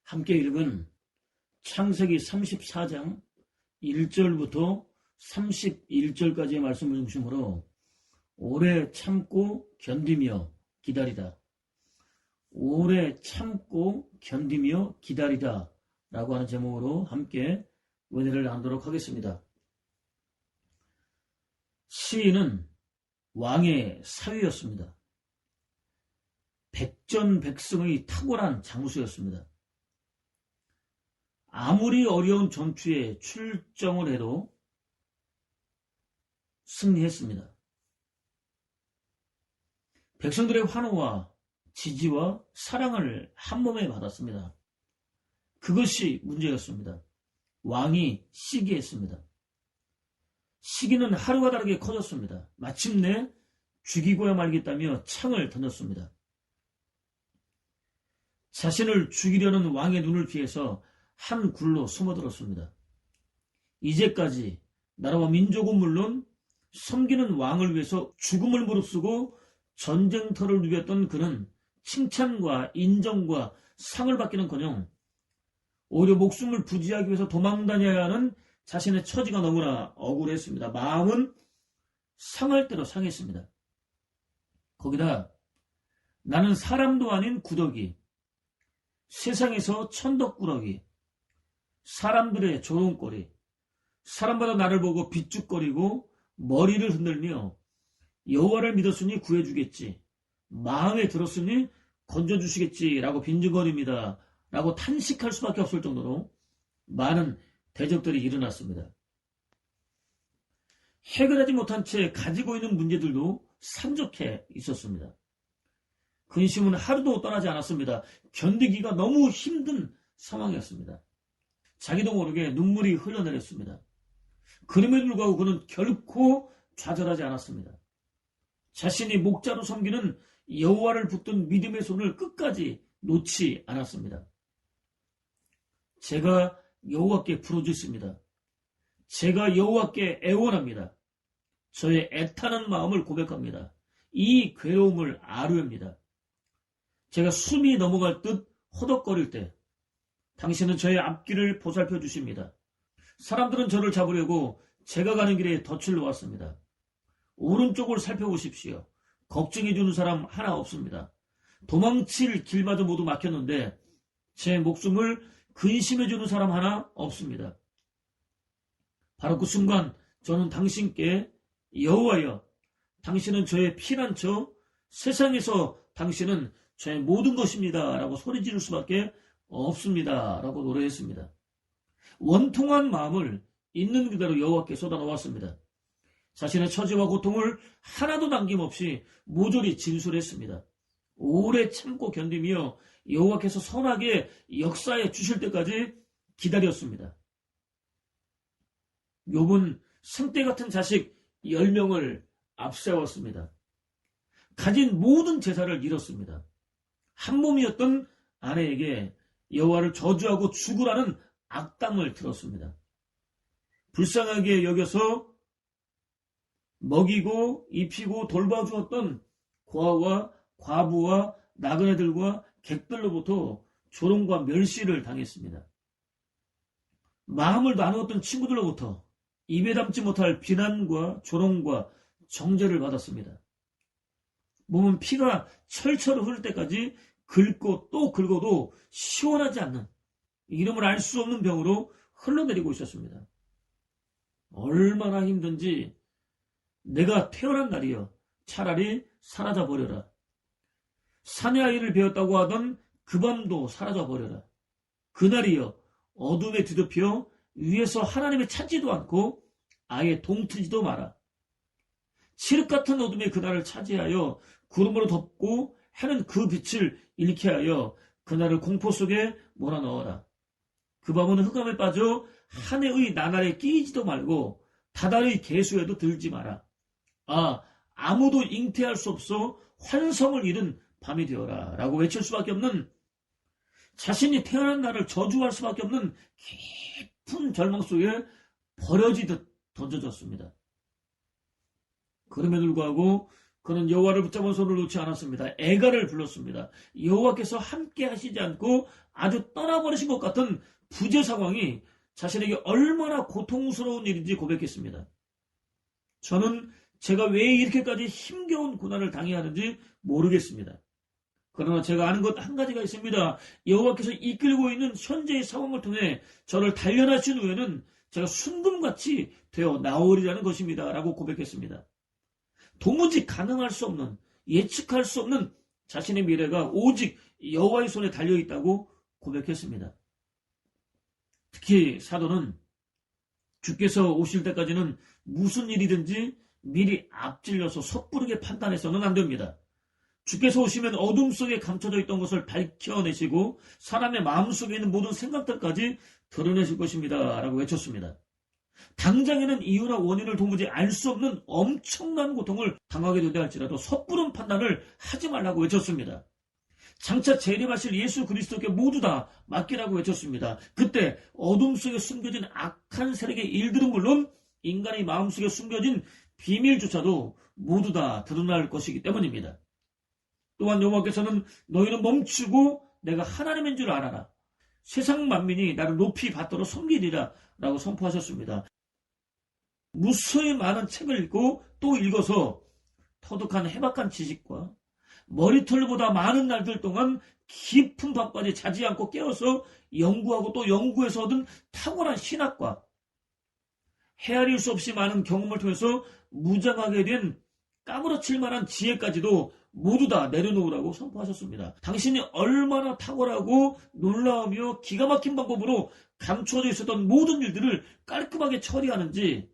함께 읽은 창세기 34장 1절부터 31절까지의 말씀을 중심으로 오래 참고 견디며 기다리다. 오래 참고 견디며 기다리다 라고 하는 제목으로 함께 은혜를 나누도록 하겠습니다. 시인은 왕의 사위였습니다. 백전백승의 탁월한 장수였습니다. 아무리 어려운 전투에 출정을 해도 승리했습니다. 백성들의 환호와 지지와 사랑을 한몸에 받았습니다. 그것이 문제였습니다. 왕이 시기했습니다. 시기는 하루가 다르게 커졌습니다. 마침내 죽이고야 말겠다며 창을 던졌습니다. 자신을 죽이려는 왕의 눈을 피해서 한 굴로 숨어들었습니다. 이제까지 나라와 민족은 물론 섬기는 왕을 위해서 죽음을 무릅쓰고 전쟁터를 누볐던 그는 칭찬과 인정과 상을 받기는커녕 오히려 목숨을 부지하기 위해서 도망다녀야 하는 자신의 처지가 너무나 억울했습니다. 마음은 상할 대로 상했습니다. 거기다 나는 사람도 아닌 구더기, 세상에서 천덕꾸러기, 사람들의 조롱거리, 사람마다 나를 보고 비죽거리고 머리를 흔들며 여호와를 믿었으니 구해주겠지, 마음에 들었으니 건져주시겠지라고 빈증거립니다. 라고 탄식할 수밖에 없을 정도로 많은 대적들이 일어났습니다. 해결하지 못한 채 가지고 있는 문제들도 산적해 있었습니다. 근심은 하루도 떠나지 않았습니다. 견디기가 너무 힘든 상황이었습니다. 자기도 모르게 눈물이 흘러내렸습니다. 그럼에도 불구하고 그는 결코 좌절하지 않았습니다. 자신이 목자로 섬기는 여호와를 붙든 믿음의 손을 끝까지 놓지 않았습니다. 제가 여호와께 부르짖습니다. 제가 여호와께 애원합니다. 저의 애타는 마음을 고백합니다. 이 괴로움을 아뢰옵니다. 제가 숨이 넘어갈 듯 허덕거릴 때 당신은 저의 앞길을 보살펴 주십니다. 사람들은 저를 잡으려고 제가 가는 길에 덫을 놓았습니다. 오른쪽을 살펴보십시오. 걱정해 주는 사람 하나 없습니다. 도망칠 길마저 모두 막혔는데 제 목숨을 근심해 주는 사람 하나 없습니다. 바로 그 순간 저는 당신께 여호와여, 당신은 저의 피난처, 세상에서 당신은 저의 모든 것입니다. 라고 소리 지를 수밖에 없습니다. 라고 노래했습니다. 원통한 마음을 있는 그대로 여호와께 쏟아놓았습니다. 자신의 처지와 고통을 하나도 남김없이 모조리 진술했습니다. 오래 참고 견디며 여호와께서 선하게 역사해 주실 때까지 기다렸습니다. 욥은 생떼 같은 자식 10명을 앞세웠습니다. 가진 모든 재산을 잃었습니다. 한 몸이었던 아내에게 여호와를 저주하고 죽으라는 악담을 들었습니다. 불쌍하게 여겨서 먹이고 입히고 돌봐주었던 고아와 과부와 나그네들과 객들로부터 조롱과 멸시를 당했습니다. 마음을 나누었던 친구들로부터 입에 담지 못할 비난과 조롱과 정죄를 받았습니다. 몸은 피가 철철 흐를 때까지 긁고 또 긁어도 시원하지 않는 이름을 알 수 없는 병으로 흘러내리고 있었습니다. 얼마나 힘든지 내가 태어난 날이여 차라리 사라져 버려라. 사내 아이를 배웠다고 하던 그 밤도 사라져 버려라. 그날이여 어둠에 뒤덮여 위에서 하나님을 찾지도 않고 아예 동트지도 마라. 칠흑 같은 어둠의 그날을 차지하여 구름으로 덮고 해는 그 빛을 잃게 하여 그날을 공포 속에 몰아넣어라. 그 밤은 흑암에 빠져 한 해의 나날에 끼이지도 말고 다달의 개수에도 들지 마라. 아무도 잉태할 수 없어 환성을 잃은 밤이 되어라. 라고 외칠 수밖에 없는, 자신이 태어난 날을 저주할 수밖에 없는 깊은 절망 속에 버려지듯 던져졌습니다. 그럼에도 불구하고 그는 여호와를 붙잡은 손을 놓지 않았습니다. 애가를 불렀습니다. 여호와께서 함께 하시지 않고 아주 떠나버리신 것 같은 부재 상황이 자신에게 얼마나 고통스러운 일인지 고백했습니다. 저는 제가 왜 이렇게까지 힘겨운 고난을 당해야 하는지 모르겠습니다. 그러나 제가 아는 것 한 가지가 있습니다. 여호와께서 이끌고 있는 현재의 상황을 통해 저를 단련하신 후에는 제가 순금같이 되어 나오리라는 것입니다. 라고 고백했습니다. 도무지 가능할 수 없는, 예측할 수 없는 자신의 미래가 오직 여호와의 손에 달려있다고 고백했습니다. 특히 사도는 주께서 오실 때까지는 무슨 일이든지 미리 앞질러서 섣부르게 판단해서는 안 됩니다. 주께서 오시면 어둠 속에 감춰져 있던 것을 밝혀내시고 사람의 마음속에 있는 모든 생각들까지 드러내실 것입니다. 라고 외쳤습니다. 당장에는 이유나 원인을 도무지 알 수 없는 엄청난 고통을 당하게 된다 할지라도 섣부른 판단을 하지 말라고 외쳤습니다. 장차 재림하실 예수 그리스도께 모두 다 맡기라고 외쳤습니다. 그때 어둠 속에 숨겨진 악한 세력의 일들은 물론 인간의 마음속에 숨겨진 비밀조차도 모두 다 드러날 것이기 때문입니다. 또한 여호와께서는 너희는 멈추고 내가 하나님인 줄 알아라. 세상 만민이 나를 높이 받들어 섬기리라 라고 선포하셨습니다. 무수히 많은 책을 읽고 또 읽어서 터득한 해박한 지식과 머리털보다 많은 날들 동안 깊은 밤까지 자지 않고 깨어서 연구하고 또 연구해서 얻은 탁월한 신학과 헤아릴 수 없이 많은 경험을 통해서 무장하게 된 까무러칠 만한 지혜까지도 모두 다 내려놓으라고 선포하셨습니다. 당신이 얼마나 탁월하고 놀라우며 기가 막힌 방법으로 감춰져 있었던 모든 일들을 깔끔하게 처리하는지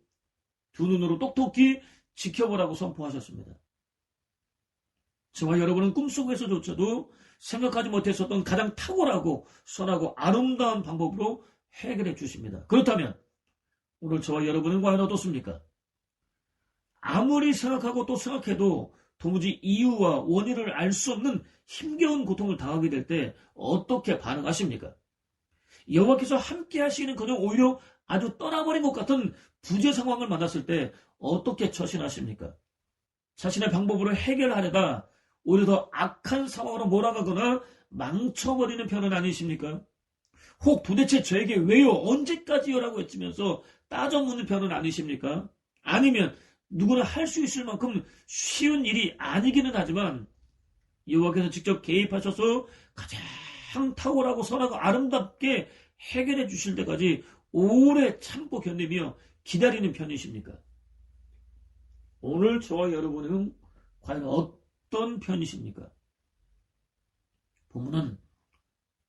두 눈으로 똑똑히 지켜보라고 선포하셨습니다. 저와 여러분은 꿈속에서조차도 생각하지 못했었던 가장 탁월하고 선하고 아름다운 방법으로 해결해 주십니다. 그렇다면 오늘 저와 여러분은 과연 어떻습니까? 아무리 생각하고 또 생각해도 도무지 이유와 원인을 알 수 없는 힘겨운 고통을 당하게 될 때 어떻게 반응하십니까? 여호와께서 함께 하시기는커녕 오히려 아주 떠나버린 것 같은 부재 상황을 만났을 때 어떻게 처신하십니까? 자신의 방법으로 해결하려다 오히려 더 악한 상황으로 몰아가거나 망쳐버리는 편은 아니십니까? 혹 도대체 저에게 왜요? 언제까지요? 라고 외치면서 따져 묻는 편은 아니십니까? 아니면 누구나 할 수 있을 만큼 쉬운 일이 아니기는 하지만 여호와께서 직접 개입하셔서 가장 탁월하고 선하고 아름답게 해결해 주실 때까지 오래 참고 견디며 기다리는 편이십니까? 오늘 저와 여러분은 과연 어떤 편이십니까? 본문은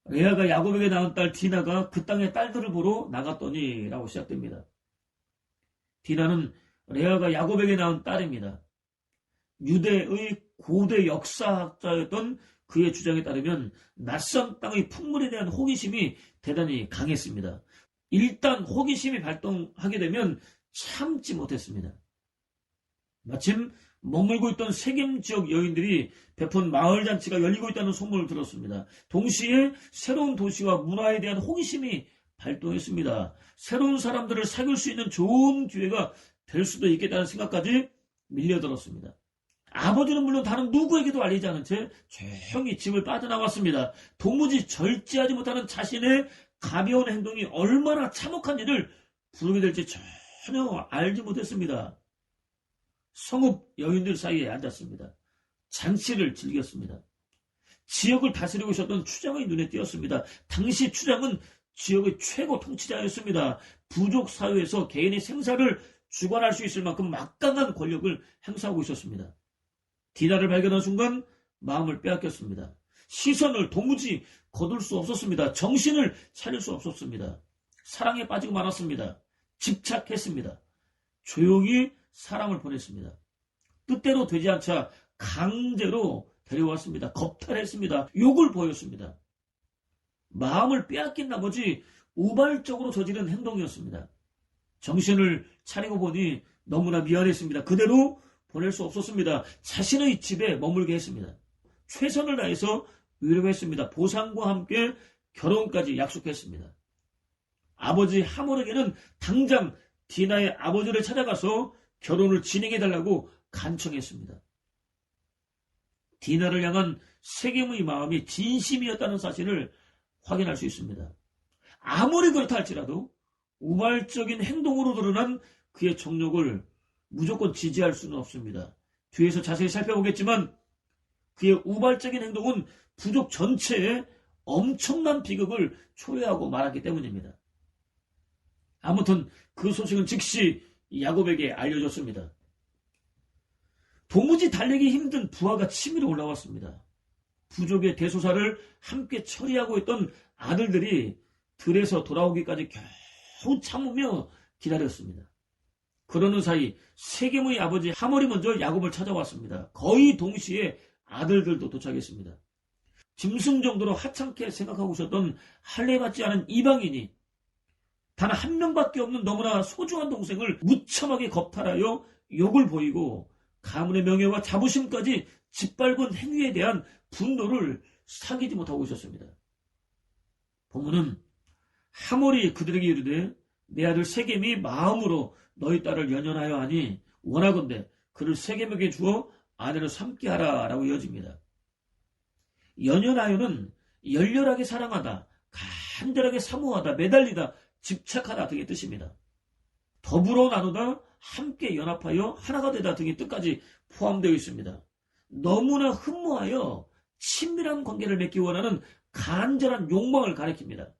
레아가 야곱에게 낳은 딸 디나가 그 땅의 딸들을 보러 나갔더니 라고 시작됩니다. 디나는 레아가 야곱에게 낳은 딸입니다. 유대의 고대 역사학자였던 그의 주장에 따르면 낯선 땅의 풍물에 대한 호기심이 대단히 강했습니다. 일단 호기심이 발동하게 되면 참지 못했습니다. 마침 머물고 있던 세겜 지역 여인들이 베푼 마을 잔치가 열리고 있다는 소문을 들었습니다. 동시에 새로운 도시와 문화에 대한 호기심이 발동했습니다. 새로운 사람들을 사귈 수 있는 좋은 기회가 될 수도 있겠다는 생각까지 밀려들었습니다. 아버지는 물론 다른 누구에게도 알리지 않은 채 조용히 집을 빠져나왔습니다. 도무지 절제하지 못하는 자신의 가벼운 행동이 얼마나 참혹한 일을 부르게 될지 전혀 알지 못했습니다. 성읍 여인들 사이에 앉았습니다. 잔치를 즐겼습니다. 지역을 다스리고 있었던 추장의 눈에 띄었습니다. 당시 추장은 지역의 최고 통치자였습니다. 부족 사회에서 개인의 생사를 주관할 수 있을 만큼 막강한 권력을 행사하고 있었습니다. 디나를 발견한 순간 마음을 빼앗겼습니다. 시선을 도무지 거둘 수 없었습니다. 정신을 차릴 수 없었습니다. 사랑에 빠지고 말았습니다. 집착했습니다. 조용히 사랑을 보냈습니다. 뜻대로 되지 않자 강제로 데려왔습니다. 겁탈했습니다. 욕을 보였습니다. 마음을 빼앗긴 나머지 우발적으로 저지른 행동이었습니다. 정신을 차리고 보니 너무나 미안했습니다. 그대로 보낼 수 없었습니다. 자신의 집에 머물게 했습니다. 최선을 다해서 위로했습니다. 보상과 함께 결혼까지 약속했습니다. 아버지 하몰에게는 당장 디나의 아버지를 찾아가서 결혼을 진행해달라고 간청했습니다. 디나를 향한 세겜의 마음이 진심이었다는 사실을 확인할 수 있습니다. 아무리 그렇다 할지라도 우발적인 행동으로 드러난 그의 정욕을 무조건 지지할 수는 없습니다. 뒤에서 자세히 살펴보겠지만 그의 우발적인 행동은 부족 전체에 엄청난 비극을 초래하고 말았기 때문입니다. 아무튼 그 소식은 즉시 야곱에게 알려졌습니다. 도무지 달래기 힘든 부하가 치밀어 올라왔습니다. 부족의 대소사를 함께 처리하고 있던 아들들이 들에서 돌아오기까지 겨우 참으며 기다렸습니다. 그러는 사이 세겜의 아버지 하몰이 먼저 야곱을 찾아왔습니다. 거의 동시에 아들들도 도착했습니다. 짐승 정도로 하찮게 생각하고 있었던 할례받지 않은 이방인이 단 한 명밖에 없는 너무나 소중한 동생을 무참하게 겁탈하여 욕을 보이고 가문의 명예와 자부심까지 짓밟은 행위에 대한 분노를 사귀지 못하고 있었습니다. 본문은 하몰이 그들에게 이르되 내 아들 세겜이 마음으로 너희 딸을 연연하여 하니 원하건대 그를 세겜에게 주어 아내로 삼게 하라 라고 이어집니다. 연연하여는 열렬하게 사랑하다, 간절하게 사모하다, 매달리다, 집착하다 등의 뜻입니다. 더불어 나누다, 함께 연합하여 하나가 되다 등의 뜻까지 포함되어 있습니다. 너무나 흠모하여 친밀한 관계를 맺기 원하는 간절한 욕망을 가리킵니다.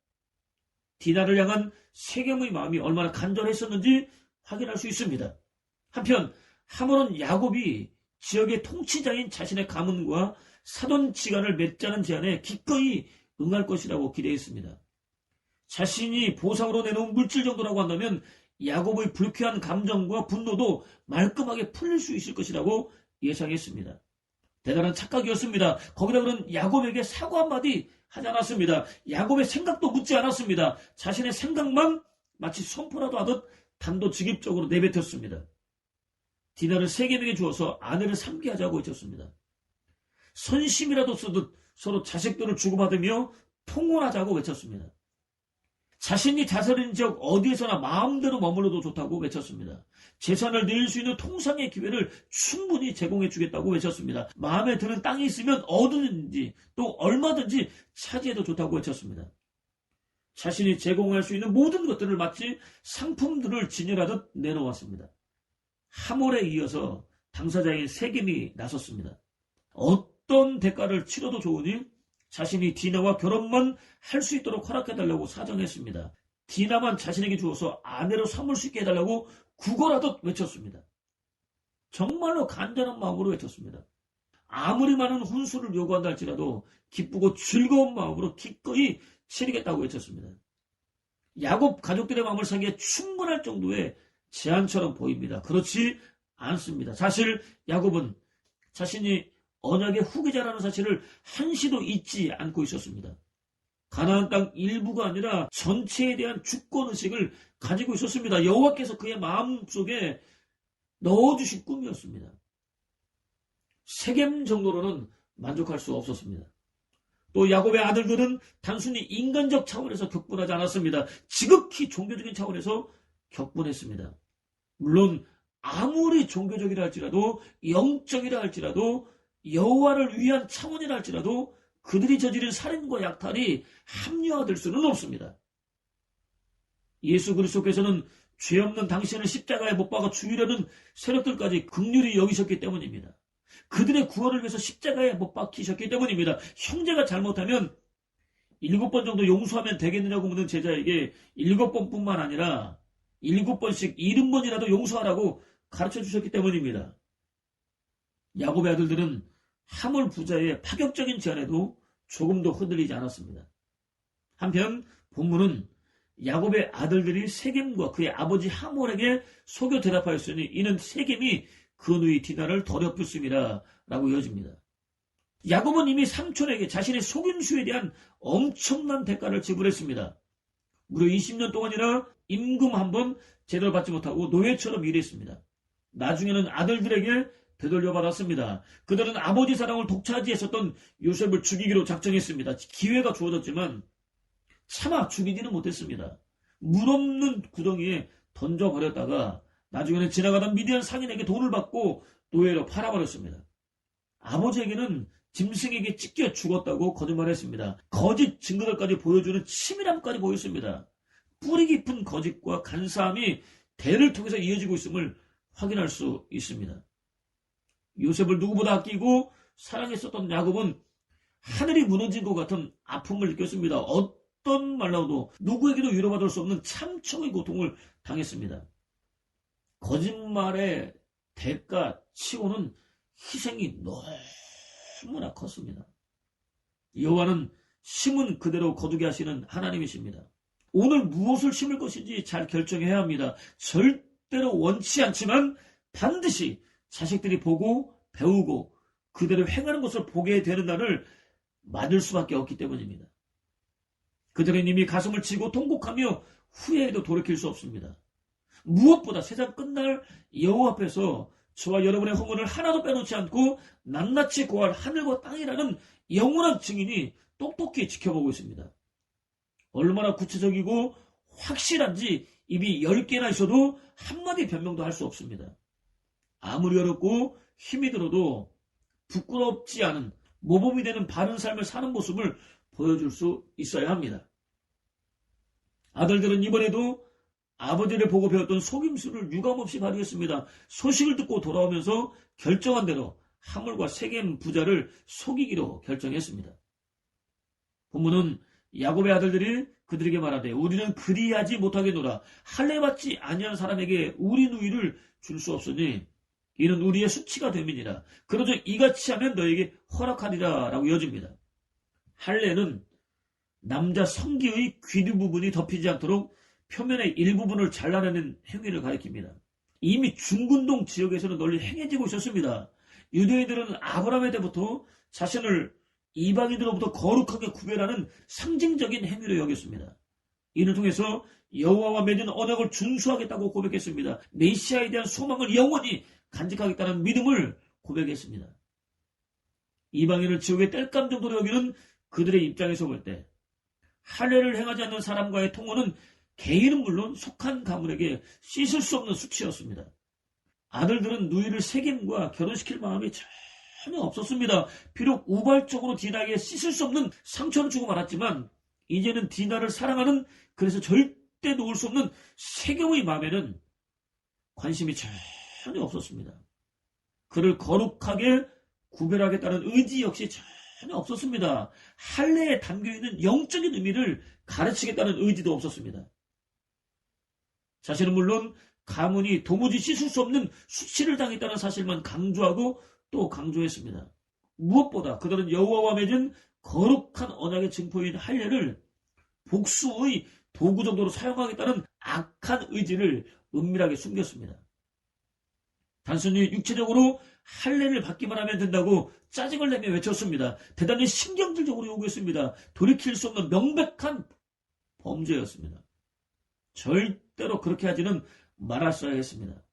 디나를 향한 세겜의 마음이 얼마나 간절했었는지 확인할 수 있습니다. 한편 하몰은 야곱이 지역의 통치자인 자신의 가문과 사돈지간을 맺자는 제안에 기꺼이 응할 것이라고 기대했습니다. 자신이 보상으로 내놓은 물질 정도라고 한다면 야곱의 불쾌한 감정과 분노도 말끔하게 풀릴 수 있을 것이라고 예상했습니다. 대단한 착각이었습니다. 거기다 그는 야곱에게 사과 한마디 하지 않았습니다. 야곱의 생각도 묻지 않았습니다. 자신의 생각만 마치 선포라도 하듯 단도직입적으로 내뱉었습니다. 디나를 세겜에게 주어서 아내를 삼게 하자고 외쳤습니다. 선심이라도 쓰듯 서로 자식들을 주고받으며 통혼하자고 외쳤습니다. 자신이 다스리는 지역 어디에서나 마음대로 머물러도 좋다고 외쳤습니다. 재산을 늘릴 수 있는 통상의 기회를 충분히 제공해 주겠다고 외쳤습니다. 마음에 드는 땅이 있으면 어디든지 또 얼마든지 차지해도 좋다고 외쳤습니다. 자신이 제공할 수 있는 모든 것들을 마치 상품들을 진열하듯 내놓았습니다. 하몰에 이어서 당사자인 세겜이 나섰습니다. 어떤 대가를 치러도 좋으니 자신이 디나와 결혼만 할 수 있도록 허락해달라고 사정했습니다. 디나만 자신에게 주어서 아내로 삼을 수 있게 해달라고 구걸하듯 외쳤습니다. 정말로 간절한 마음으로 외쳤습니다. 아무리 많은 혼수를 요구한다 할지라도 기쁘고 즐거운 마음으로 기꺼이 치르겠다고 외쳤습니다. 야곱 가족들의 마음을 사기에 충분할 정도의 제안처럼 보입니다. 그렇지 않습니다. 사실 야곱은 자신이 언약의 후계자라는 사실을 한시도 잊지 않고 있었습니다. 가나안 땅 일부가 아니라 전체에 대한 주권의식을 가지고 있었습니다. 여호와께서 그의 마음속에 넣어주신 꿈이었습니다. 세겜 정도로는 만족할 수 없었습니다. 또 야곱의 아들들은 단순히 인간적 차원에서 격분하지 않았습니다. 지극히 종교적인 차원에서 격분했습니다. 물론 아무리 종교적이라 할지라도 영적이라 할지라도 여호와를 위한 차원이라 할지라도 그들이 저지른 살인과 약탈이 합리화될 수는 없습니다. 예수 그리스도께서는 죄 없는 당신을 십자가에 못 박아 죽이려는 세력들까지 긍휼히 여기셨기 때문입니다. 그들의 구원을 위해서 십자가에 못 박히셨기 때문입니다. 형제가 잘못하면 7번 정도 용서하면 되겠느냐고 묻는 제자에게 7번뿐만 아니라 7번씩 70번이라도 용서하라고 가르쳐 주셨기 때문입니다. 야곱의 아들들은 하몰 부자의 파격적인 제안에도 조금도 흔들리지 않았습니다. 한편 본문은 야곱의 아들들이 세겜과 그의 아버지 하몰에게 속여 대답하였으니 이는 세겜이 그 누이 디나를 더럽혔음이라 라고 이어집니다. 야곱은 이미 삼촌에게 자신의 속임수에 대한 엄청난 대가를 지불했습니다. 무려 20년 동안이나 임금 한 번 제대로 받지 못하고 노예처럼 일했습니다. 나중에는 아들들에게 되돌려 받았습니다. 그들은 아버지 사랑을 독차지했었던 요셉을 죽이기로 작정했습니다. 기회가 주어졌지만 차마 죽이지는 못했습니다. 물 없는 구덩이에 던져버렸다가 나중에는 지나가던 미디안 상인에게 돈을 받고 노예로 팔아버렸습니다. 아버지에게는 짐승에게 찢겨 죽었다고 거짓말했습니다. 거짓 증거들까지 보여주는 치밀함까지 보였습니다. 뿌리 깊은 거짓과 간사함이 대를 통해서 이어지고 있음을 확인할 수 있습니다. 요셉을 누구보다 아끼고 사랑했었던 야곱은 하늘이 무너진 것 같은 아픔을 느꼈습니다. 어떤 말로도 누구에게도 위로받을 수 없는 참청의 고통을 당했습니다. 거짓말의 대가 치고는 희생이 너무나 컸습니다. 여호와는 심은 그대로 거두게 하시는 하나님이십니다. 오늘 무엇을 심을 것인지 잘 결정해야 합니다. 절대로 원치 않지만 반드시 자식들이 보고 배우고 그대로 행하는 것을 보게 되는 날을 맞을 수밖에 없기 때문입니다. 그들은 이미 가슴을 치고 통곡하며 후회해도 돌이킬 수 없습니다. 무엇보다 세상 끝날 여호와 앞에서 저와 여러분의 허물을 하나도 빼놓지 않고 낱낱이 고할 하늘과 땅이라는 영원한 증인이 똑똑히 지켜보고 있습니다. 얼마나 구체적이고 확실한지 입이 10개나 있어도 한마디 변명도 할 수 없습니다. 아무리 어렵고 힘이 들어도 부끄럽지 않은 모범이 되는 바른 삶을 사는 모습을 보여줄 수 있어야 합니다. 아들들은 이번에도 아버지를 보고 배웠던 속임수를 유감없이 발휘했습니다. 소식을 듣고 돌아오면서 결정한 대로 하물과 세겜 부자를 속이기로 결정했습니다. 본문은 야곱의 아들들이 그들에게 말하되 우리는 그리하지 못하겠노라. 할례받지 아니한 사람에게 우리 누이를 줄 수 없으니 이는 우리의 수치가 됨이니라. 그러자 이같이 하면 너에게 허락하리라 라고 이어집니다. 할례는 남자 성기의 귀두 부분이 덮이지 않도록 표면의 일부분을 잘라내는 행위를 가리킵니다. 이미 중근동 지역에서는 널리 행해지고 있었습니다. 유대인들은 아브라함의 때부터 자신을 이방인들로부터 거룩하게 구별하는 상징적인 행위로 여겼습니다. 이를 통해서 여호와와 맺은 언약을 준수하겠다고 고백했습니다. 메시아에 대한 소망을 영원히 간직하겠다는 믿음을 고백했습니다. 이방인을 지옥의 땔감 정도로 여기는 그들의 입장에서 볼 때 할례를 행하지 않는 사람과의 통혼은 개인은 물론 속한 가문에게 씻을 수 없는 수치였습니다. 아들들은 누이를 세겜과 결혼시킬 마음이 전혀 없었습니다. 비록 우발적으로 디나에게 씻을 수 없는 상처를 주고 말았지만 이제는 디나를 사랑하는, 그래서 절대 놓을 수 없는 세겜의 마음에는 관심이 전혀 없었습니다. 그를 거룩하게 구별하겠다는 의지 역시 전혀 없었습니다. 할례에 담겨있는 영적인 의미를 가르치겠다는 의지도 없었습니다. 자신은 물론 가문이 도무지 씻을 수 없는 수치를 당했다는 사실만 강조하고 또 강조했습니다. 무엇보다 그들은 여호와와 맺은 거룩한 언약의 증포인 할례를 복수의 도구 정도로 사용하겠다는 악한 의지를 은밀하게 숨겼습니다. 단순히 육체적으로 할례를 받기만 하면 된다고 짜증을 내며 외쳤습니다. 대단히 신경질적으로 요구했습니다. 돌이킬 수 없는 명백한 범죄였습니다. 절대로 그렇게 하지는 말았어야 했습니다.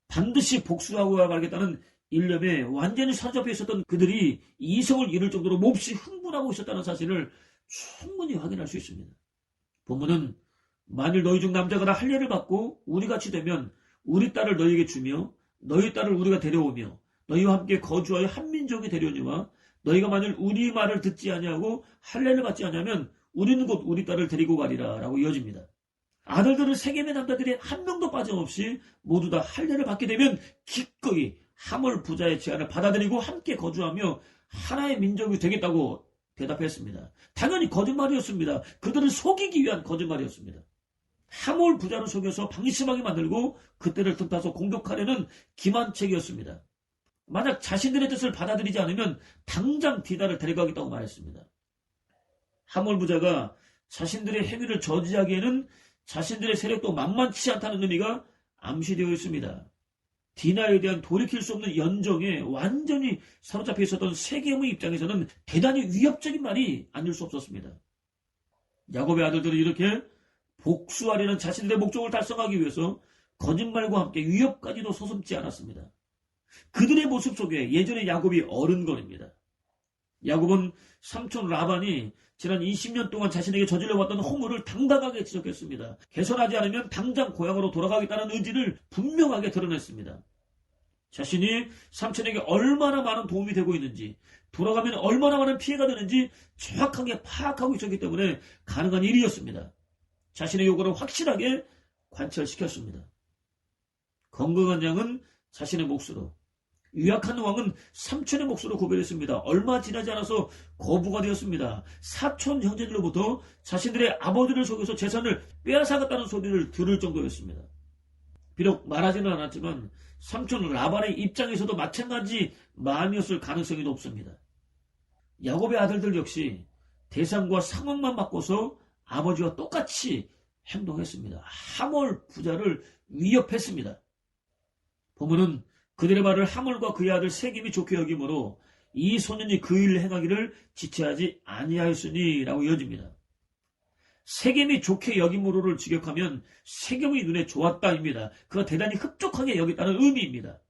반드시 복수하고 가겠다는 일념에 완전히 사로잡혀 있었던 그들이 이성을 잃을 정도로 몹시 흥분하고 있었다는 사실을 충분히 확인할 수 있습니다. 본문은 만일 너희 중 남자가 다 할례를 받고 우리같이 되면 우리 딸을 너희에게 주며 너희 딸을 우리가 데려오며 너희와 함께 거주하여 한 민족이 되려니와 너희가 만일 우리 말을 듣지 아니하고 할례를 받지 아니하면 우리는 곧 우리 딸을 데리고 가리라 라고 이어집니다. 아들들은 세겜의 남자들이 한 명도 빠짐없이 모두 다 할례를 받게 되면 기꺼이 하몰 부자의 제안을 받아들이고 함께 거주하며 하나의 민족이 되겠다고 대답했습니다. 당연히 거짓말이었습니다. 그들을 속이기 위한 거짓말이었습니다. 하몰 부자를 속여서 방심하게 만들고 그때를 틈타서 공격하려는 기만책이었습니다. 만약 자신들의 뜻을 받아들이지 않으면 당장 디나를 데려가겠다고 말했습니다. 하몰 부자가 자신들의 행위를 저지하기에는 자신들의 세력도 만만치 않다는 의미가 암시되어 있습니다. 디나에 대한 돌이킬 수 없는 연정에 완전히 사로잡혀 있었던 세겜의 입장에서는 대단히 위협적인 말이 아닐 수 없었습니다. 야곱의 아들들은 이렇게 복수하려는 자신들의 목적을 달성하기 위해서 거짓말과 함께 위협까지도 서슴지 않았습니다. 그들의 모습 속에 예전의 야곱이 어른거립니다. 야곱은 삼촌 라반이 지난 20년 동안 자신에게 저질러왔던 허물을 당당하게 지적했습니다. 개선하지 않으면 당장 고향으로 돌아가겠다는 의지를 분명하게 드러냈습니다. 자신이 삼촌에게 얼마나 많은 도움이 되고 있는지, 돌아가면 얼마나 많은 피해가 되는지 정확하게 파악하고 있었기 때문에 가능한 일이었습니다. 자신의 요구를 확실하게 관철시켰습니다. 건강한 양은 자신의 몫으로, 유약한 왕은 삼촌의 몫으로 구별했습니다. 얼마 지나지 않아서 거부가 되었습니다. 사촌 형제들로부터 자신들의 아버지를 속여서 재산을 빼앗아갔다는 소리를 들을 정도였습니다. 비록 말하지는 않았지만 삼촌 라반의 입장에서도 마찬가지 마음이었을 가능성이 높습니다. 야곱의 아들들 역시 대상과 상황만 바꿔서 아버지와 똑같이 행동했습니다. 하몰 부자를 위협했습니다. 본문은 그들의 말을 하몰과 그의 아들 세겜이 좋게 여기므로 이 소년이 그 일을 행하기를 지체하지 아니하였으니 라고 이어집니다. 세겜이 좋게 여김으로를 직역하면 세겜의 눈에 좋았다입니다. 그가 대단히 흡족하게 여겼다는 의미입니다.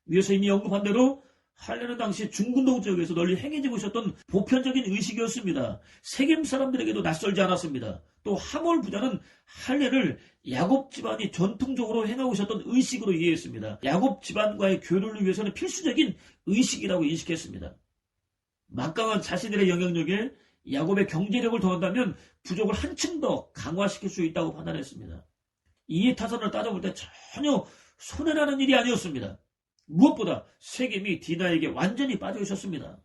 위에서 이미 언급한 대로 할례는 당시 중근동 지역에서 널리 행해지고 있었던 보편적인 의식이었습니다. 세겜 사람들에게도 낯설지 않았습니다. 또 하몰 부자는 할례를 야곱 집안이 전통적으로 행하고 있었던 의식으로 이해했습니다. 야곱 집안과의 교류를 위해서는 필수적인 의식이라고 인식했습니다. 막강한 자신들의 영향력에 야곱의 경제력을 더한다면 부족을 한층 더 강화시킬 수 있다고 판단했습니다. 이해 타선을 따져볼 때 전혀 손해나는 일이 아니었습니다. 무엇보다 세겜이 디나에게 완전히 빠져 있었습니다.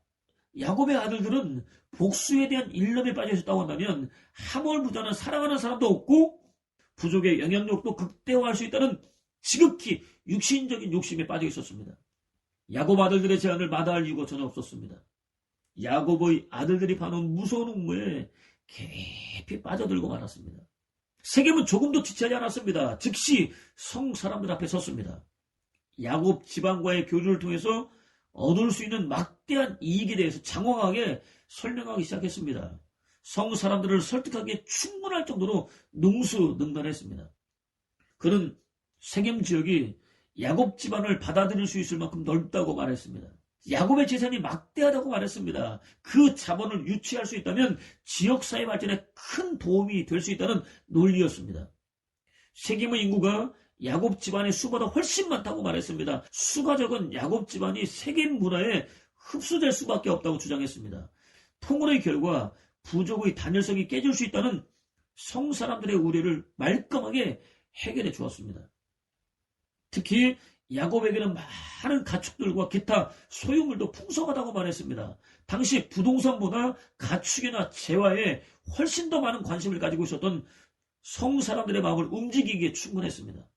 야곱의 아들들은 복수에 대한 일념에 빠져 있었다고 한다면 하몰 부자는 사랑하는 사람도 없고 부족의 영향력도 극대화할 수 있다는 지극히 육신적인 욕심에 빠져 있었습니다. 야곱 아들들의 제안을 마다할 이유가 전혀 없었습니다. 야곱의 아들들이 파놓은 무서운 음모에 깊이 빠져들고 말았습니다. 세겜은 조금도 지체하지 않았습니다. 즉시 성 사람들 앞에 섰습니다. 야곱 집안과의 교류를 통해서 얻을 수 있는 막대한 이익에 대해서 장황하게 설명하기 시작했습니다. 성 사람들을 설득하기에 충분할 정도로 능수능란했습니다. 그는 세겜 지역이 야곱 집안을 받아들일 수 있을 만큼 넓다고 말했습니다. 야곱의 재산이 막대하다고 말했습니다. 그 자본을 유치할 수 있다면 지역사회 발전에 큰 도움이 될 수 있다는 논리였습니다. 세겜의 인구가 야곱 집안의 수보다 훨씬 많다고 말했습니다. 수가 적은 야곱 집안이 세겜 문화에 흡수될 수밖에 없다고 주장했습니다. 통혼의 결과 부족의 단열성이 깨질 수 있다는 성 사람들의 우려를 말끔하게 해결해 주었습니다. 특히 야곱에게는 많은 가축들과 기타 소유물도 풍성하다고 말했습니다. 당시 부동산보다 가축이나 재화에 훨씬 더 많은 관심을 가지고 있었던 성 사람들의 마음을 움직이기에 충분했습니다.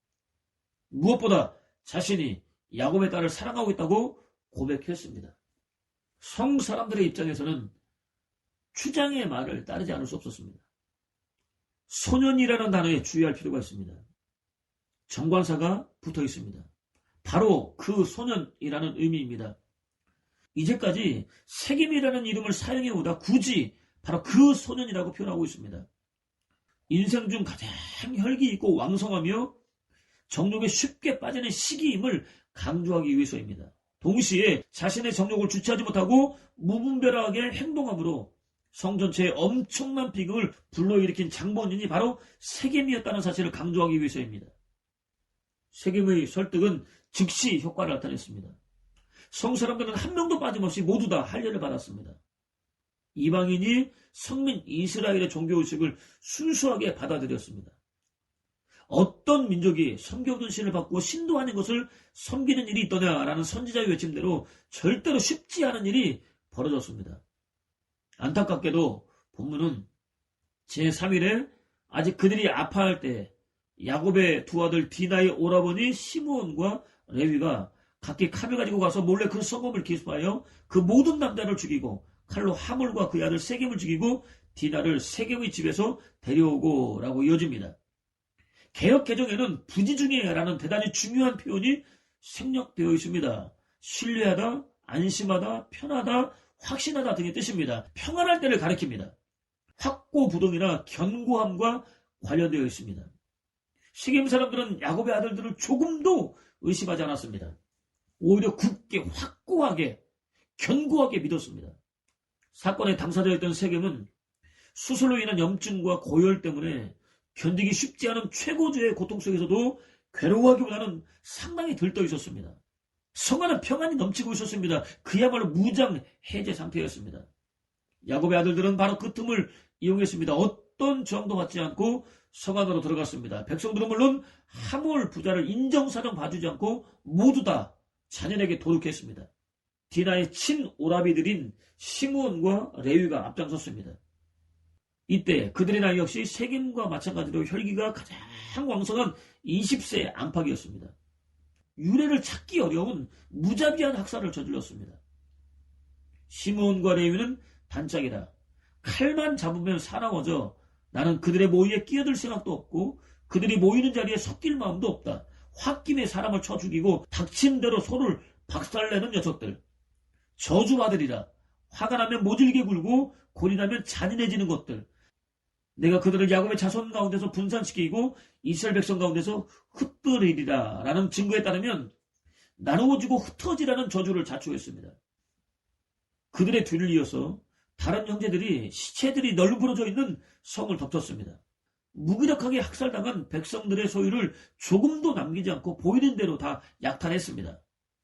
무엇보다 자신이 야곱의 딸을 사랑하고 있다고 고백했습니다. 성 사람들의 입장에서는 추장의 말을 따르지 않을 수 없었습니다. 소년이라는 단어에 주의할 필요가 있습니다. 정관사가 붙어 있습니다. 바로 그 소년이라는 의미입니다. 이제까지 세겜이라는 이름을 사용해 오다 굳이 바로 그 소년이라고 표현하고 있습니다. 인생 중 가장 혈기 있고 왕성하며 정욕에 쉽게 빠지는 시기임을 강조하기 위해서입니다. 동시에 자신의 정욕을 주체하지 못하고 무분별하게 행동함으로 성 전체에 엄청난 비극을 불러일으킨 장본인이 바로 세겜이었다는 사실을 강조하기 위해서입니다. 세겜의 설득은 즉시 효과를 나타냈습니다. 성 사람들은 한 명도 빠짐없이 모두 다 할례를 받았습니다. 이방인이 성민 이스라엘의 종교의식을 순수하게 받아들였습니다. 어떤 민족이 섬겨오던 신을 바꾸고 신도 아닌 것을 섬기는 일이 있더냐라는 선지자의 외침대로 절대로 쉽지 않은 일이 벌어졌습니다. 안타깝게도 본문은 제3일에 아직 그들이 아파할 때 야곱의 두 아들 디나의 오라버니 시므온과 레위가 각기 칼을 가지고 가서 몰래 그 성읍을 기습하여 그 모든 남자를 죽이고 칼로 하몰과 그의 아들 세겜을 죽이고 디나를 세겜의 집에서 데려오고 라고 이어집니다. 개역 개정에는 부지 중에 라는 대단히 중요한 표현이 생략되어 있습니다. 신뢰하다, 안심하다, 편하다, 확신하다 등의 뜻입니다. 평안할 때를 가리킵니다. 확고부동이나 견고함과 관련되어 있습니다. 세겜 사람들은 야곱의 아들들을 조금도 의심하지 않았습니다. 오히려 굳게 확고하게 견고하게 믿었습니다. 사건의 당사자였던 세겜은 수술로 인한 염증과 고열 때문에 견디기 쉽지 않은 최고조의 고통 속에서도 괴로워하기보다는 상당히 들떠 있었습니다. 성 안은 평안이 넘치고 있었습니다. 그야말로 무장 해제 상태였습니다. 야곱의 아들들은 바로 그 틈을 이용했습니다. 어떤 저항도 받지 않고 성 안으로 들어갔습니다. 백성들은 물론 하몰 부자를 인정사정 봐주지 않고 모두 다 자녀에게 도륙했습니다. 디나의 친오라비들인 시므온과 레위가 앞장섰습니다. 이때 그들의 나이 역시 세겜과 마찬가지로 혈기가 가장 왕성한 20세 안팎이었습니다. 유래를 찾기 어려운 무자비한 학살을 저질렀습니다. 시므온과 레위는 단짝이다. 칼만 잡으면 사나워져 나는 그들의 모의에 끼어들 생각도 없고 그들이 모이는 자리에 섞일 마음도 없다. 홧김에 사람을 쳐 죽이고 닥친 대로 소를 박살내는 녀석들. 저주받으리라. 화가 나면 모질게 굴고 골이 나면 잔인해지는 것들. 내가 그들을 야곱의 자손 가운데서 분산시키고 이스라엘 백성 가운데서 흩뜨리리라 라는 증거에 따르면 나누어지고 흩어지라는 저주를 자초했습니다. 그들의 뒤를 이어서 다른 형제들이 시체들이 널브러져 있는 성을 덮쳤습니다. 무기력하게 학살당한 백성들의 소유를 조금도 남기지 않고 보이는 대로 다 약탈했습니다.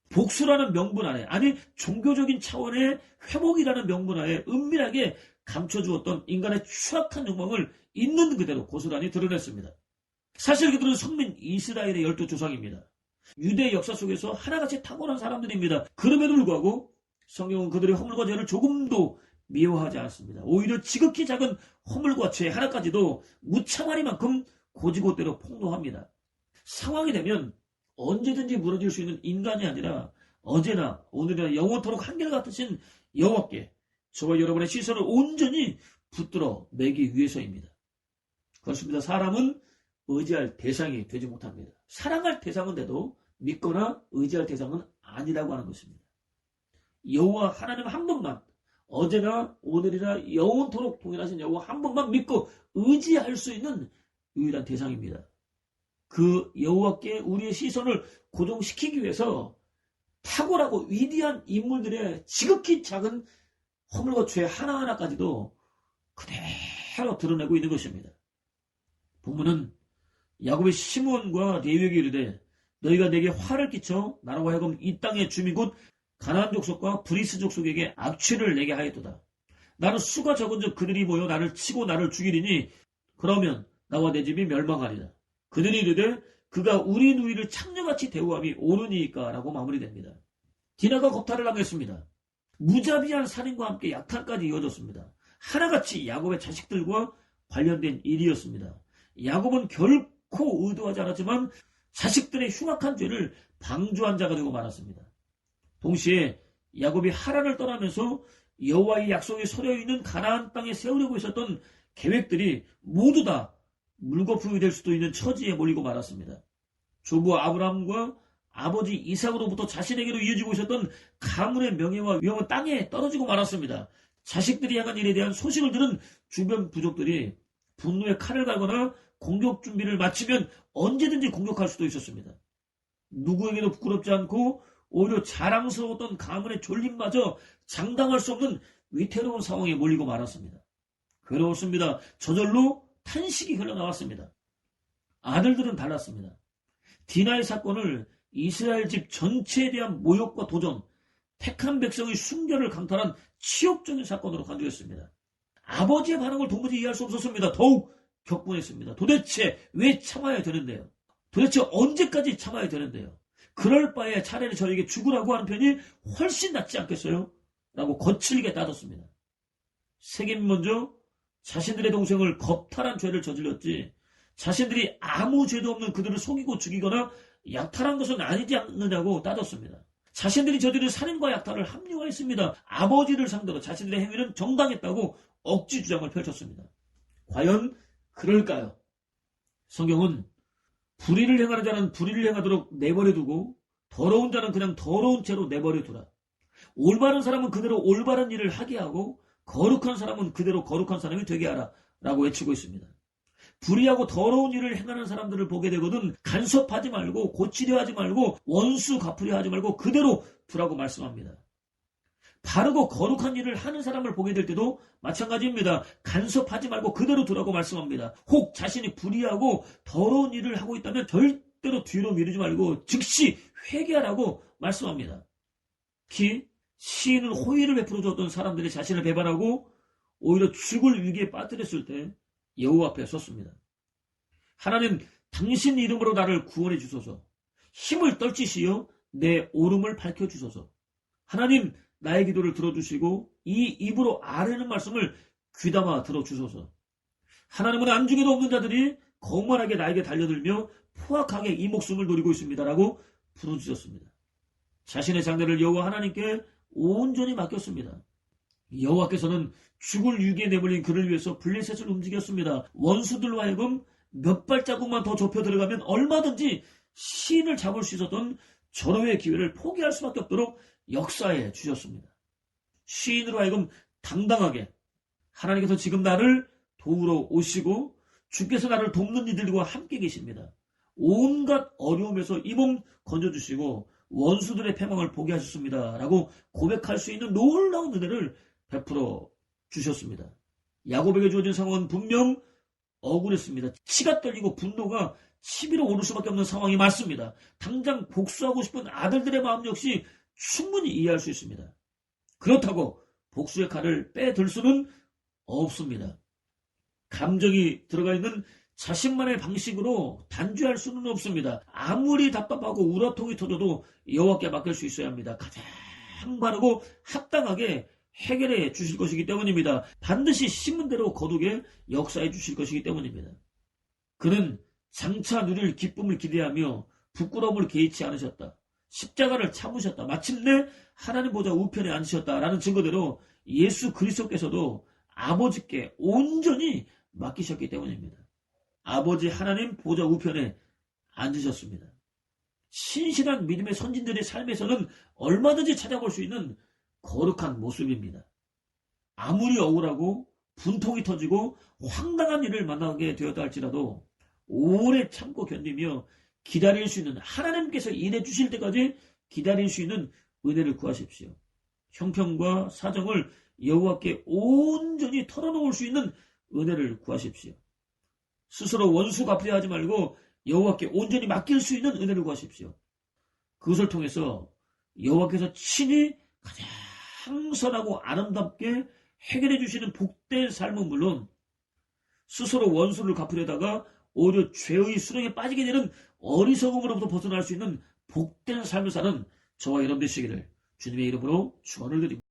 복수라는 명분 아래, 아니 종교적인 차원의 회복이라는 명분 아래 은밀하게 감춰주었던 인간의 추악한 욕망을 있는 그대로 고스란히 드러냈습니다. 사실 그들은 선민 이스라엘의 12조상입니다. 유대 역사 속에서 하나같이 탁월한 사람들입니다. 그럼에도 불구하고 성경은 그들의 허물과 죄를 조금도 미워하지 않습니다. 오히려 지극히 작은 허물과 죄 하나까지도 무참하리만큼 고지고대로 폭로합니다. 상황이 되면 언제든지 무너질 수 있는 인간이 아니라 어제나 오늘이나 영원토록 한결같으신 여호와께 저와 여러분의 시선을 온전히 붙들어 매기 위해서입니다. 그렇습니다. 사람은 의지할 대상이 되지 못합니다. 사랑할 대상은 돼도 믿거나 의지할 대상은 아니라고 하는 것입니다. 여호와 하나님 한 분만, 어제나 오늘이나 영원토록 동일하신 여호와 한 분만 믿고 의지할 수 있는 유일한 대상입니다. 그 여호와께 우리의 시선을 고정시키기 위해서 탁월하고 위대한 인물들의 지극히 작은 허물과 죄 하나하나까지도 그대로 드러내고 있는 것입니다. 본문은 야곱의 시므온과 레위에게 이르되 너희가 내게 화를 끼쳐 나로 하여금 이 땅의 주민 곧 가나안 족속과 브리스 족속에게 악취를 내게 하였도다. 나는 수가 적은즉 그들이 모여 나를 치고 나를 죽이리니 그러면 나와 내 집이 멸망하리라. 그들이 이르되 그가 우리 누이를 창녀같이 대우함이 옳으니까 라고 마무리됩니다. 디나가 겁탈을 당했습니다. 무자비한 살인과 함께 약탈까지 이어졌습니다. 하나같이 야곱의 자식들과 관련된 일이었습니다. 야곱은 결코 의도하지 않았지만 자식들의 흉악한 죄를 방조한 자가 되고 말았습니다. 동시에 야곱이 하란을 떠나면서 여호와의 약속이 서려 있는 가나안 땅에 세우려고 있었던 계획들이 모두 다 물거품이 될 수도 있는 처지에 몰리고 말았습니다. 조부 아브라함과 아버지 이삭으로부터 자신에게로 이어지고 있었던 가문의 명예와 위엄은 땅에 떨어지고 말았습니다. 자식들이 향한 일에 대한 소식을 들은 주변 부족들이 분노의 칼을 갈거나 공격 준비를 마치면 언제든지 공격할 수도 있었습니다. 누구에게도 부끄럽지 않고 오히려 자랑스러웠던 가문의 존립마저 장담할 수 없는 위태로운 상황에 몰리고 말았습니다. 괴로웠습니다. 저절로 탄식이 흘러나왔습니다. 아들들은 달랐습니다. 디나의 사건을 이스라엘 집 전체에 대한 모욕과 도전, 택한 백성의 순결을 강탈한 치욕적인 사건으로 간주했습니다. 아버지의 반응을 도무지 이해할 수 없었습니다. 더욱 격분했습니다. 도대체 왜 참아야 되는데요? 도대체 언제까지 참아야 되는데요? 그럴 바에 차라리 저에게 죽으라고 하는 편이 훨씬 낫지 않겠어요? 라고 거칠게 따졌습니다. 세겜이 먼저 자신들의 동생을 겁탈한 죄를 저질렀지 자신들이 아무 죄도 없는 그들을 속이고 죽이거나 약탈한 것은 아니지 않느냐고 따졌습니다. 자신들이 저지른 살인과 약탈을 합리화했습니다. 아버지를 상대로 자신들의 행위는 정당했다고 억지 주장을 펼쳤습니다. 과연 그럴까요? 성경은 불의를 행하는 자는 불의를 행하도록 내버려두고 더러운 자는 그냥 더러운 채로 내버려두라. 올바른 사람은 그대로 올바른 일을 하게 하고 거룩한 사람은 그대로 거룩한 사람이 되게 하라 라고 외치고 있습니다. 불의하고 더러운 일을 행하는 사람들을 보게 되거든 간섭하지 말고 고치려 하지 말고 원수 갚으려 하지 말고 그대로 두라고 말씀합니다. 바르고 거룩한 일을 하는 사람을 보게 될 때도 마찬가지입니다. 간섭하지 말고 그대로 두라고 말씀합니다. 혹 자신이 불의하고 더러운 일을 하고 있다면 절대로 뒤로 미루지 말고 즉시 회개하라고 말씀합니다. 특히 시인은 호의를 베풀어 줬던 사람들이 자신을 배반하고 오히려 죽을 위기에 빠뜨렸을 때 여호와 앞에 섰습니다. 하나님, 당신 이름으로 나를 구원해 주소서. 힘을 떨치시어 내 오름을 밝혀주소서. 하나님, 나의 기도를 들어주시고 이 입으로 아뢰는 말씀을 귀담아 들어주소서. 하나님은 안중에도 없는 자들이 거만하게 나에게 달려들며 포악하게 이 목숨을 노리고 있습니다라고 부르짖었습니다. 자신의 장래를 여호와 하나님께 온전히 맡겼습니다. 여호와께서는 죽을 위기에 내몰린 그를 위해서 블레셋을 움직였습니다. 원수들로 하여금 몇 발자국만 더 좁혀 들어가면 얼마든지 시인을 잡을 수 있었던 절호의 기회를 포기할 수밖에 없도록 역사해 주셨습니다. 시인으로 하여금 당당하게 하나님께서 지금 나를 도우러 오시고 주께서 나를 돕는 이들과 함께 계십니다. 온갖 어려움에서 이 몸 건져주시고 원수들의 패망을 보게 하셨습니다. 라고 고백할 수 있는 놀라운 은혜를 베풀어 주셨습니다. 야곱에게 주어진 상황은 분명 억울했습니다. 치가 떨리고 분노가 치밀어 오를 수밖에 없는 상황이 맞습니다. 당장 복수하고 싶은 아들들의 마음 역시 충분히 이해할 수 있습니다. 그렇다고 복수의 칼을 빼들 수는 없습니다. 감정이 들어가 있는 자신만의 방식으로 단죄할 수는 없습니다. 아무리 답답하고 우라통이 터져도 여호와께 맡길 수 있어야 합니다. 가장 바르고 합당하게 해결해 주실 것이기 때문입니다. 반드시 심은 대로 거두게 역사해 주실 것이기 때문입니다. 그는 장차 누릴 기쁨을 기대하며 부끄러움을 개의치 않으셨다. 십자가를 참으셨다. 마침내 하나님 보좌 우편에 앉으셨다라는 증거대로 예수 그리스도께서도 아버지께 온전히 맡기셨기 때문입니다. 아버지 하나님 보좌 우편에 앉으셨습니다. 신실한 믿음의 선진들의 삶에서는 얼마든지 찾아볼 수 있는 거룩한 모습입니다. 아무리 억울하고 분통이 터지고 황당한 일을 만나게 되었다 할지라도 오래 참고 견디며 기다릴 수 있는, 하나님께서 일해 주실 때까지 기다릴 수 있는 은혜를 구하십시오. 형편과 사정을 여호와께 온전히 털어놓을 수 있는 은혜를 구하십시오. 스스로 원수 갚으려 하지 말고 여호와께 온전히 맡길 수 있는 은혜를 구하십시오. 그것을 통해서 여호와께서 친히 가장 선하고 아름답게 해결해 주시는 복된 삶은 물론 스스로 원수를 갚으려다가 오히려 죄의 수렁에 빠지게 되는 어리석음으로부터 벗어날 수 있는 복된 삶을 사는 저와 여러분 되시기를 주님의 이름으로 축원을 드립니다.